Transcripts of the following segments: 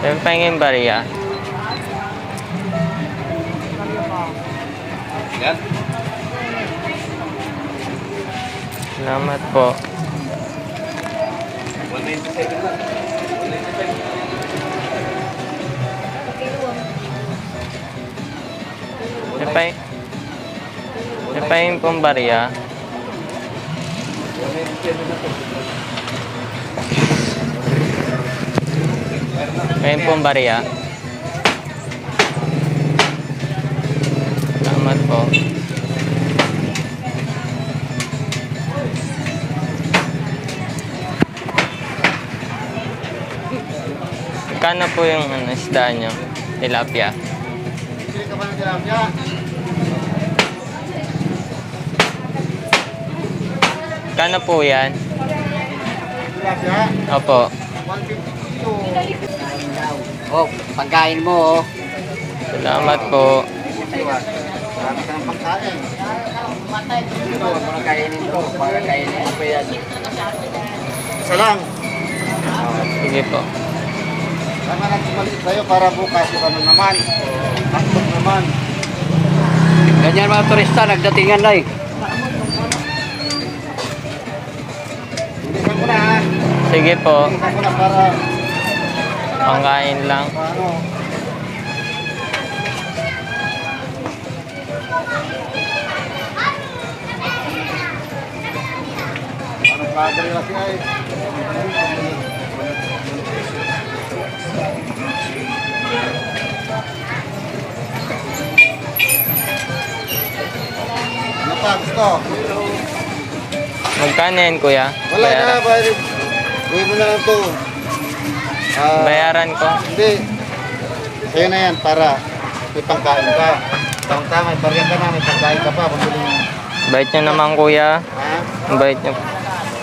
Yung pahingin bariya. Yan. Salamat po. 197 lang. 195. Yung pahingin pong bariya. 197 na to. Pahingin pong bariya. Salamat po. Magkano po yung isda nyo? Tilapia. Bili ka ba ng tilapia? Magkano po yan? Tilapia? Opo. 150 kilo. Oh, pagkain mo, oh. Salamat po. Marami ka ng pagkain. Ito, huwag mo na kainin to. Pagkainin mo pa yan. Isa lang. Sige po. Tama na bumalik sa'yo para bukas yung ano naman. Takot naman. Ganyan mga turista, nagdatingan na eh. Bilisan mo na ha. Sige po. Bilisan mo na para Pangkain lang. paano. Parang padre kasi ay. Ano pa gusto? Magkano yan, kuya? Wala na, bayad. Gawin mo na lang to. Bayaran ko. Hindi. Sa'yo na yan para may pangkain ka. Tama, may barya ka na, may pangkain ka pa. Pambili mo. Bait nyo naman, kuya. Ha? Ang bait nyo.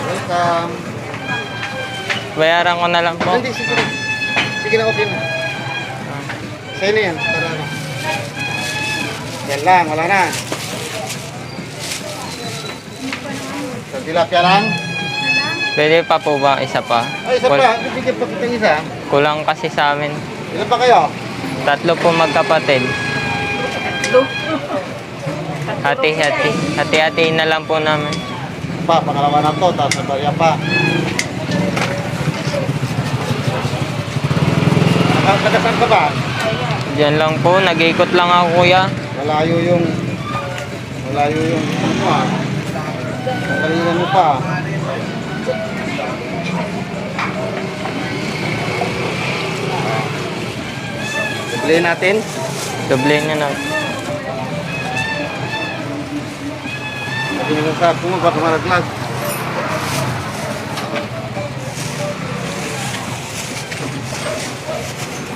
Welcome. Bayaran ko na lang po. Hindi, sige na. Sige na, okay na. Sa'yo na yan. Para ano. Yan lang, wala na. Sa tilapia lang. Pwede pa po ba isa pa? Ay, isa pa. Bibigyan pa kitang isa. Kulang kasi sa amin. Ilan pa kayo? 3 po magkapatid. Hati-hati. Hati-hati na lang po namin. Pa, pangalawa na to. Tapos may barya pa. Nakasaan ka ba? Diyan lang po. Nag-ikot lang ako, kuya. Malayo yung ano ah. Kalilan mo pa. Doblehin natin. Doble nyo na. Sabi nyo sa ako mo, baka malaglag.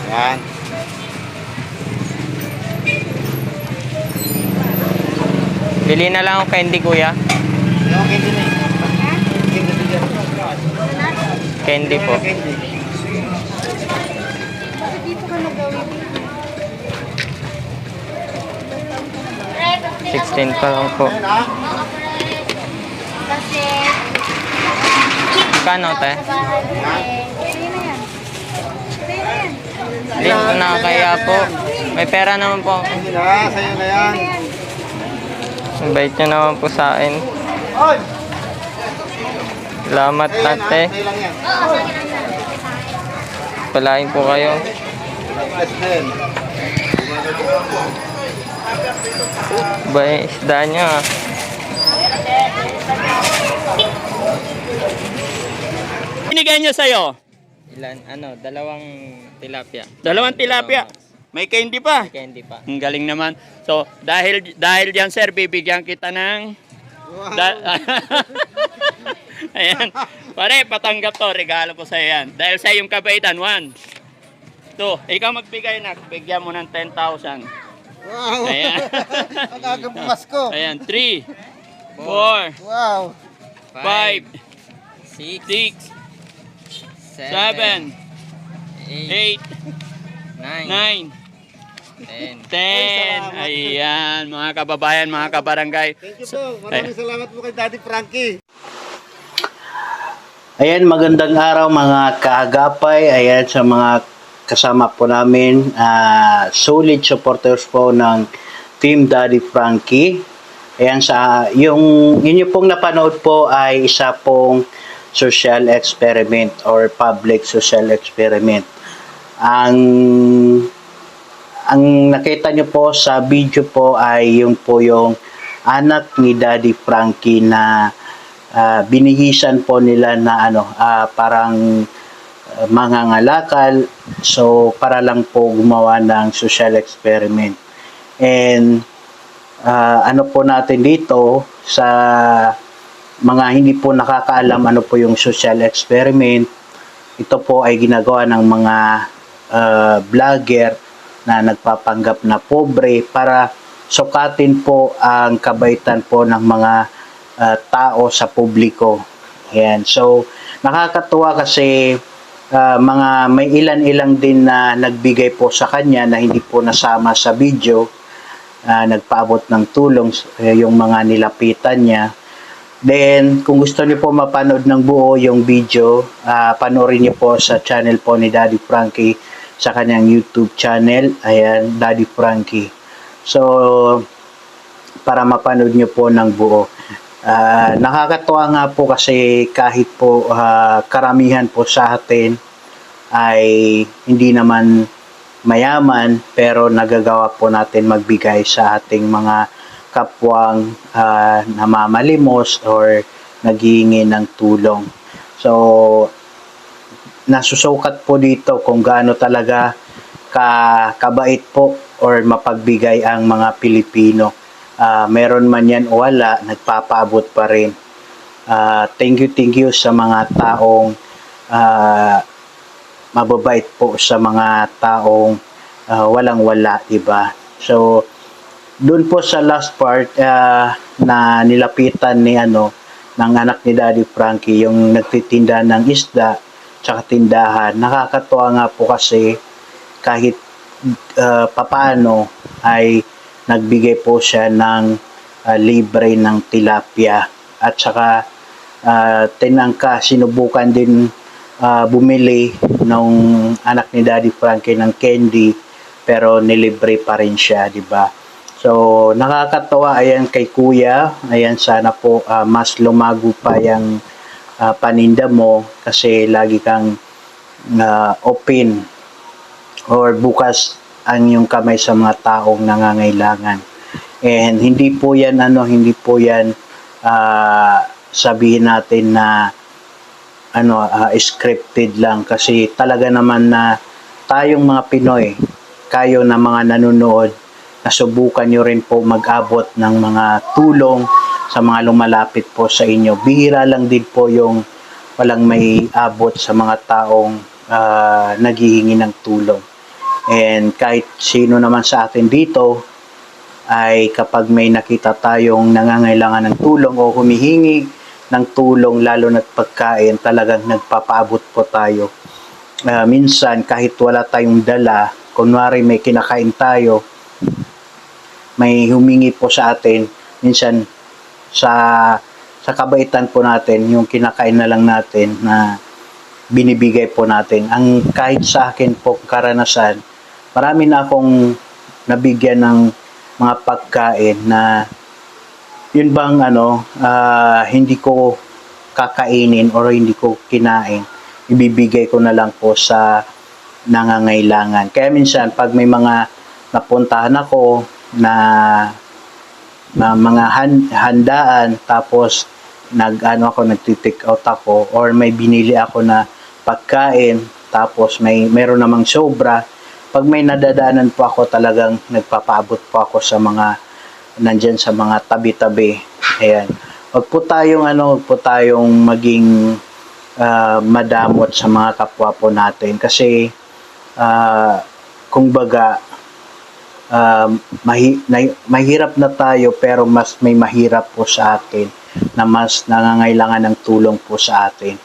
Yan. Bili na lang ako candy, kuya. Yung candy na eh. Candy na dyan. Candy po. Candy. Dito ka nagawin. 16 pa lang po. Ayun ah. Kasi, Kano, te? sa bahay ko eh. Sa'yo na yan. Sa'yo na yan. Hindi ko na kaya po. May pera naman po. Hindi na, sa'yo na yan. Ang bait nyo naman po sa akin. Oy! Salamat, Sa'yo yan ah. ate. Sa'yo lang yan. Oo, sa akin lang yan. Palain po kayo. Bless din. Ba, isda nyo ah. Binigay niya sa'yo? Ilan? Ano? Dalawang tilapia. Dalawang tilapia. May candy pa. May candy pa. Ang galing naman. So, dahil diyan sir, bibigyan kita ng... Ayan. Pare, patanggap to. Regalo ko sa'yo yan. Dahil sa iyong kabaitan. 1, 2. Ikaw magbigay na. Bigyan mo ng 10,000. Wow! Ayan. Ang agam Pasko. Ayan. 3, 4, Wow! 5, 6, 6, 7, 7, 8, 8, 9, 9, 10. 10. Ayan, mga kababayan, mga kabarangay. Thank you po. Maraming salamat po kay Daddy Frankie. Ayan, magandang araw mga kaagapay. Ayan, sa mga kasama po namin solid supporters po ng Team Daddy Frankie. Ayan, yung inyo pong napanood po ay isa pong social experiment or public social experiment. Ang nakita nyo po sa video po ay yung anak ni Daddy Frankie na binihisan po nila na parang mangangalakal, so para lang po gumawa ng social experiment. And ano po natin dito sa mga hindi po nakakaalam ano po yung social experiment, ito po ay ginagawa ng mga vlogger na nagpapanggap na pobre para sukatin po ang kabaitan po ng mga tao sa publiko. Ayan. So, nakakatuwa kasi mga may ilan-ilang din na nagbigay po sa kanya na hindi po nasama sa video, nagpaabot ng tulong yung mga nilapitan niya. Then, kung gusto niyo po mapanood ng buo yung video, panoorin niyo po sa channel po ni Daddy Frankie sa kanyang YouTube channel. Ayan, Daddy Frankie. So, para mapanood niyo po ng buo. Nakakatuwa nga po kasi kahit po karamihan po sa atin ay hindi naman mayaman, pero nagagawa po natin magbigay sa ating mga kapwang namamalimos or naghihingi ng tulong. So, nasusukat po dito kung gaano talaga kabait po or mapagbigay ang mga Pilipino. Meron man yan o wala, nagpapaabot pa rin. Thank you sa mga taong mababait po sa mga taong walang-wala, diba? So, doon po sa last part na nilapitan ng anak ni Daddy Frankie, yung nagtitinda ng isda tsaka tindahan, nakakatuwa nga po kasi kahit papaano ay nagbigay po siya ng libre ng tilapia at saka sinubukan din bumili nung anak ni Daddy Frankie ng candy, pero nilibre pa rin siya, di ba? So, nakakatawa. Ayan kay Kuya, ayan, sana po mas lumago pa yung paninda mo kasi lagi kang open or bukas ang iyong kamay sa mga taong nangangailangan. And hindi po yan sabihin natin na scripted lang, kasi talaga naman na tayong mga Pinoy, kayo na mga nanonood, nasubukan nyo rin po mag-abot ng mga tulong sa mga lumalapit po sa inyo. Bihira lang din po yung walang may abot sa mga taong naghihingi ng tulong. And kahit sino naman sa atin dito ay kapag may nakita tayong nangangailangan ng tulong o humihingi ng tulong, lalo na't pagkain, talagang nagpapaabot po tayo. Minsan kahit wala tayong dala, kunwari may kinakain tayo, may humingi po sa atin, minsan sa kabaitan po natin, yung kinakain na lang natin na binibigay po natin. Kahit sa akin po karanasan, marami na akong nabigyan ng mga pagkain na yun bang hindi ko kakainin or hindi ko kinain, ibibigay ko na lang po sa nangangailangan. Kaya minsan pag may mga napuntahan ako na mga handaan, tapos nagti-take out ako or may binili ako na pagkain, tapos meron namang sobra, pag may nadadaanan po ako, talagang nagpapaabot po ako sa mga nandyan sa mga tabi-tabi. Ayan. Huwag po tayong maging madamot sa mga kapwa po natin, kasi kumbaga mahirap na tayo, pero mas may mahirap po sa atin na mas nangangailangan ng tulong po sa atin.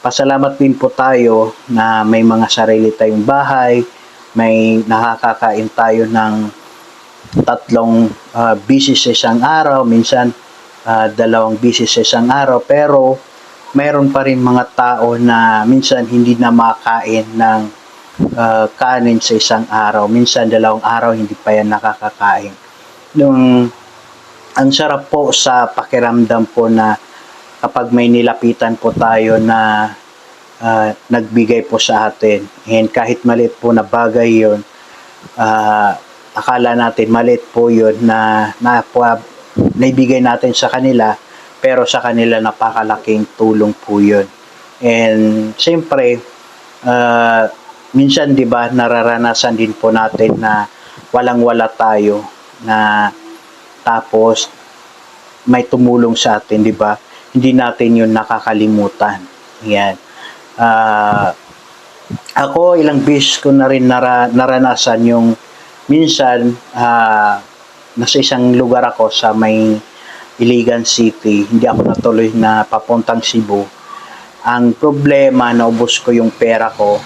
Pasalamat din po tayo na may mga sarili tayong bahay, may nakakakain tayo ng 3 bisis sa isang araw, minsan 2 bisis sa isang araw, pero mayroon pa rin mga tao na minsan hindi na makain ng kanin sa isang araw. Minsan 2 araw hindi pa yan nakakakain. Ang sarap po sa pakiramdam po na kapag may nilapitan po tayo na nagbigay po sa atin. And kahit maliit po na bagay yun, akala natin maliit po yun na naibigay natin sa kanila, pero sa kanila napakalaking tulong po yun. And siyempre, minsan 'di ba nararanasan din po natin na walang-wala tayo, na tapos may tumulong sa atin, 'di ba? Hindi natin 'yun nakakalimutan. Yan. Ako ilang beses ko na rin naranasan yung minsan nasa isang lugar ako sa may Iligan City, hindi ako natuloy na papuntang Cebu. Ang problema, naubos ko yung pera ko.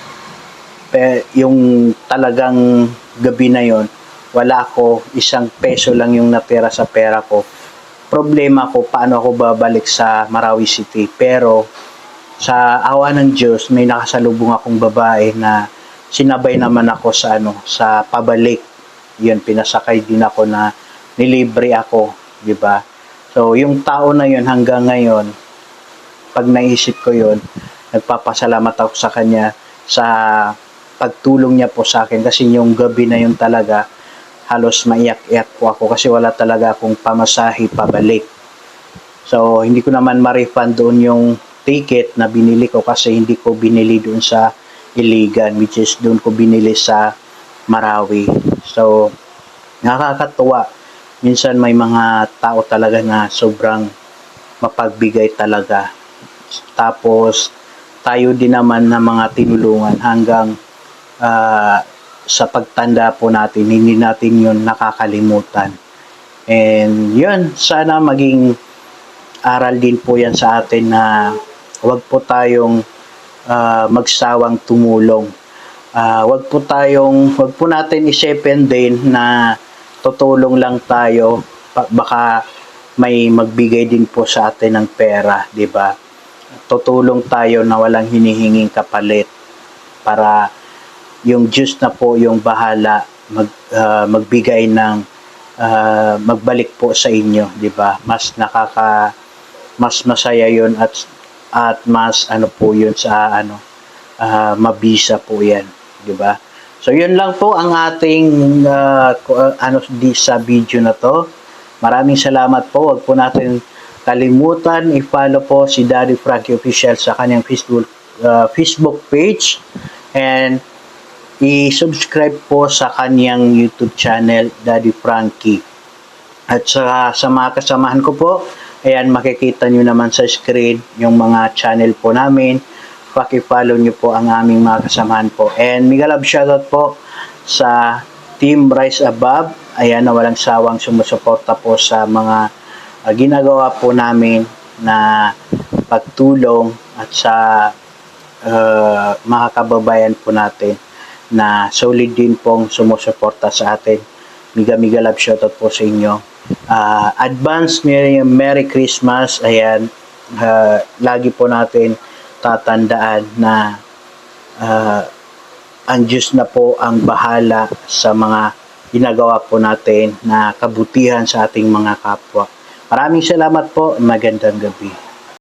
Yung talagang gabi na yon, wala ako, 1 peso lang yung natira sa pera ko. Problema ko, paano ako babalik sa Marawi City. Pero sa awa ng Diyos, may nakasalubong akong babae na sinabay naman ako sa pabalik. Yun, pinasakay din ako na nilibre ako, di ba? So, yung tao na yun hanggang ngayon, pag naisip ko yun, nagpapasalamat ako sa kanya sa pagtulong niya po sa akin, kasi yung gabi na yun talaga, halos maiyak-iyak po ako kasi wala talaga akong pamasahe pabalik. So, hindi ko naman ma-refund doon yung ticket na binili ko kasi hindi ko binili doon sa Iligan, which is doon ko binili sa Marawi. So, nakakatuwa. Minsan may mga tao talaga na sobrang mapagbigay talaga. Tapos, tayo din naman na mga tinulungan hanggang sa pagtanda po natin, hindi natin yun nakakalimutan. And yun, sana maging aral din po yan sa atin na wag po tayong magsawang tumulong. Wag po natin isipin din na tutulong lang tayo, baka may magbigay din po sa atin ng pera, di ba? Tutulong tayo na walang hinihinging kapalit para yung Diyos na po yung bahala magbigay ng magbalik po sa inyo, di ba? Mas masaya yun at mas po yun sa mabisa po yan, di ba? So yun lang po ang ating sa video na to. Maraming salamat po. Huwag po natin kalimutan i-follow po si Daddy Frankie Official sa kanyang Facebook page, and i-subscribe po sa kanyang YouTube channel, Daddy Frankie. At sa mga kasamahan ko po, ayan, makikita nyo naman sa screen yung mga channel po namin. Paki-follow nyo po ang aming mga kasamahan po. And mega love shoutout po sa Team Rise Above. Ayan, na walang sawang sumusuporta po sa mga ginagawa po namin na pagtulong at sa mga kababayan po natin na solid din pong sumusuporta sa atin. Mega love shoutout po sa inyo. Advance Merry Christmas. Ayan, lagi po natin tatandaan na ang Diyos na po ang bahala sa mga ginagawa po natin na kabutihan sa ating mga kapwa. Maraming salamat po. Magandang gabi.